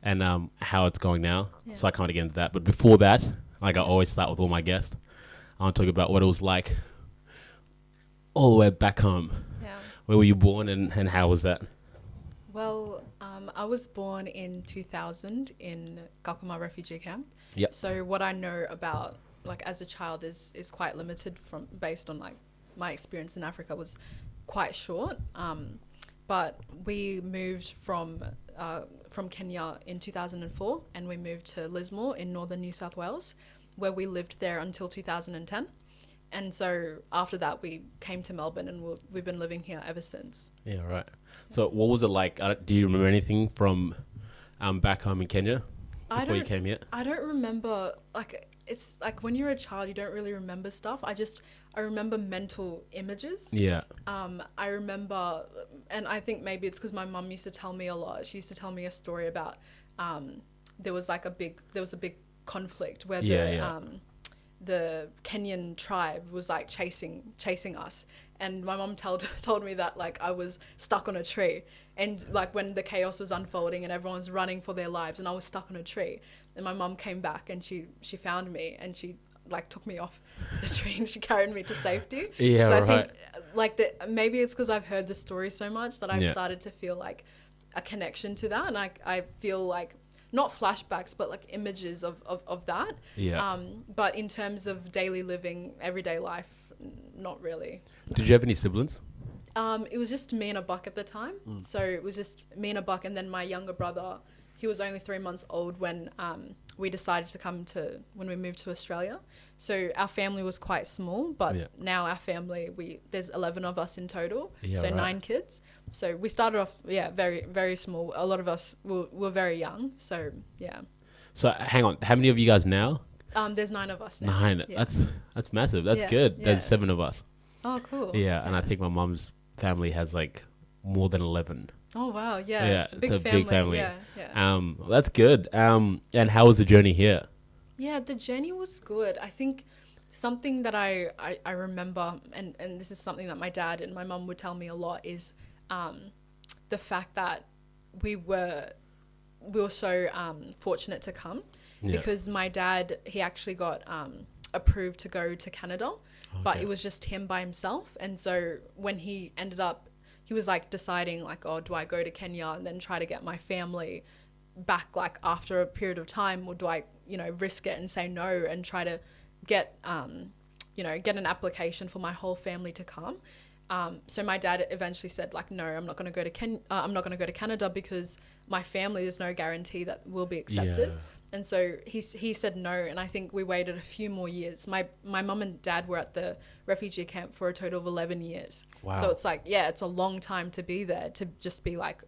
and how it's going now. Yeah. So I can't get into that. But before that, like I always start with all my guests, I want to talk about what it was like all the way back home. Yeah. Where were you born and how was that? Well, I was born in 2000 in Kakuma refugee camp. Yep. So what I know about like as a child is quite limited from based on like my experience in Africa was quite short. But we moved from Kenya in 2004 and we moved to Lismore in northern New South Wales, where we lived there until 2010. And so after that, we came to Melbourne and we've been living here ever since. Yeah, right. So what was it like? Do you remember anything from back home in Kenya before you came here? I don't remember, like, it's like when you're a child, you don't really remember stuff. I remember mental images. Yeah. I remember, and I think maybe it's because my mum used to tell me a lot. She used to tell me a story about there was a big conflict where the Kenyan tribe was like chasing us, and my mom told me that like I was stuck on a tree, and like when the chaos was unfolding and everyone's running for their lives and I was stuck on a tree, and my mom came back and she found me and she like took me off the tree and she carried me to safety. Yeah, so I right. think like maybe it's because I've heard the story so much that I've started to feel like a connection to that, and I feel like not flashbacks, but like images of that. Yeah. But in terms of daily living, everyday life, not really. Did you have any siblings? It was just me and a buck at the time. So it was just me and a buck, and then my younger brother, he was only 3 months old when we decided to when we moved to Australia. So our family was quite small, but now our family, there's 11 of us in total, so right. 9 kids. So we started off, very, very small. A lot of us were very young, so yeah. So hang on, how many of you guys now? There's 9 of us now. 9. Yeah. That's massive. That's good. Yeah. There's 7 of us. Oh, cool. Yeah, and I think my mum's family has like more than 11. Oh wow, yeah. Yeah, It's a big family. Yeah. That's good. And how was the journey here? Yeah, the journey was good. I think something that I remember, and this is something that my dad and my mum would tell me a lot, is the fact that we were so fortunate to come, because my dad, he actually got approved to go to Canada, but it was just him by himself. And so when he ended up, he was like deciding like, oh, do I go to Kenya and then try to get my family back like after a period of time, or do I, risk it and say no and try to get an application for my whole family to come. So my dad eventually said like, no, I'm not going to go to I'm not going to go to Canada because my family, there's no guarantee that we'll be accepted. Yeah. And so he said no, and I think we waited a few more years. My mum and dad were at the refugee camp for a total of 11 years. Wow. So it's like, it's a long time to be there, to just be like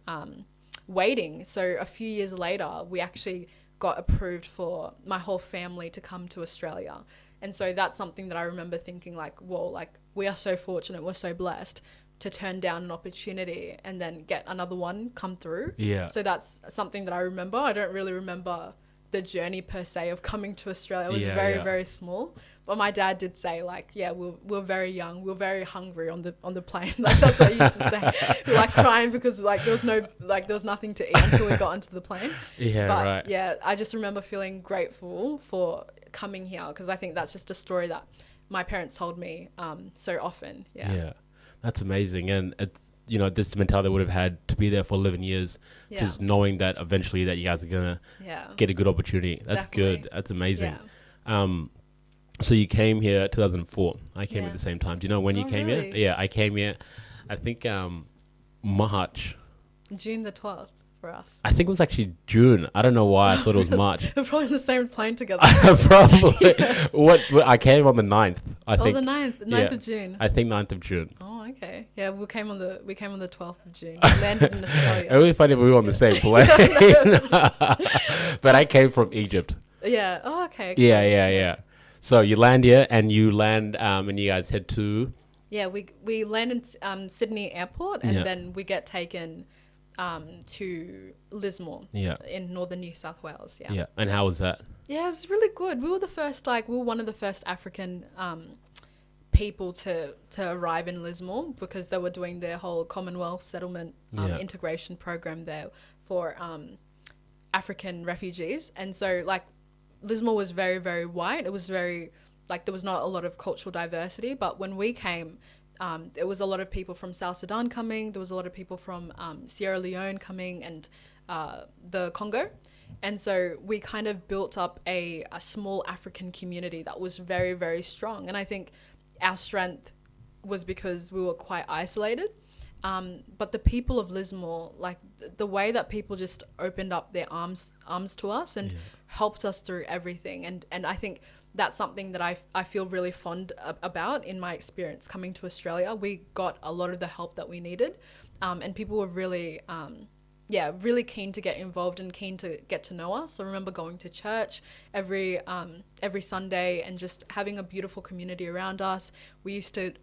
waiting. So a few years later, we actually got approved for my whole family to come to Australia. And so that's something that I remember thinking like, whoa, like we are so fortunate, we're so blessed to turn down an opportunity and then get another one come through. Yeah. So that's something that I remember. I don't really remember the journey per se of coming to Australia. It was very, very small. But my dad did say like, we're very young, we're very hungry on the plane. Like that's what he used to say. We were like crying because like there was nothing to eat until we got onto the plane. Yeah, but, right. Yeah, I just remember feeling grateful for coming here, because I think that's just a story that my parents told me so often. Yeah, that's amazing. And it's, this mentality they would have had to be there for 11 years, just knowing that eventually that you guys are gonna get a good opportunity. That's Definitely. good. That's amazing. So you came here 2004. I came at the same time. Do you know when you came really? here? Yeah, I came here, I think March. June the 12th for us. I think it was actually June. I don't know why I thought it was March. We're probably on the same plane together. Probably. What I came on the 9th, I think. Oh, the 9th of June. I think 9th of June. Oh, okay. Yeah, we came on the 12th of June. We landed in Australia. It would be funny if we were on the same plane. But I came from Egypt. Yeah. Oh, okay. Cool. Yeah. So you land here, and you guys head to... Yeah, we land in Sydney Airport, and then we get taken to Lismore in northern New South Wales. Yeah. And how was that? Yeah, it was really good. We were one of the first African people to arrive in Lismore, because they were doing their whole Commonwealth settlement integration program there for African refugees. And so like Lismore was very, very white. It was very, like, there was not a lot of cultural diversity. But when we came, there was a lot of people from South Sudan coming. There was a lot of people from Sierra Leone coming, and the Congo. And so we kind of built up a small African community that was very, very strong. And I think our strength was because we were quite isolated. But the people of Lismore, like the way that people just opened up their arms to us and helped us through everything. And I think that's something that I feel really fond about in my experience coming to Australia. We got a lot of the help that we needed. And people were really, really keen to get involved and keen to get to know us. I remember going to church every Sunday and just having a beautiful community around us. We used to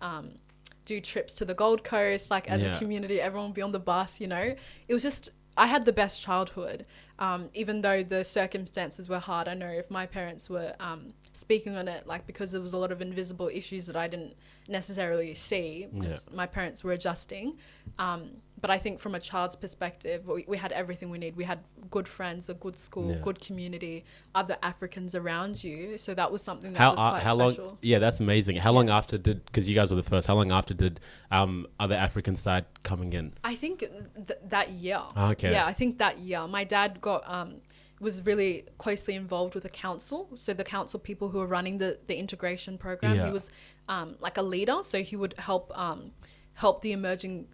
do trips to the Gold Coast, like as a community, everyone would be on the bus, you know. It was just, I had the best childhood, even though the circumstances were hard. I know if my parents were speaking on it, like because there was a lot of invisible issues that I didn't necessarily see because my parents were adjusting. But I think from a child's perspective, we had everything we need. We had good friends, a good school, good community, other Africans around you. So that was something that was quite special. Long, that's amazing. How long after because you guys were the first, how long after did other Africans start coming in? I think that year. Okay. Yeah, I think that year. My dad was really closely involved with the council. So the council people who were running the integration program, he was like a leader. So he would help the emerging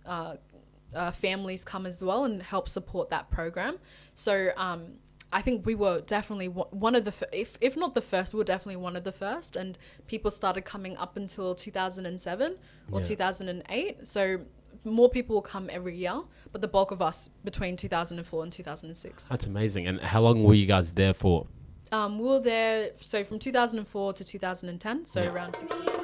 families come as well and help support that program. So I think we were definitely one of the if not the first, we were definitely one of the first, and people started coming up until 2007 or 2008. So more people will come every year, but the bulk of us between 2004 and 2006. That's amazing. And how long were you guys there for? We were there from 2004 to 2010, so around 6 years.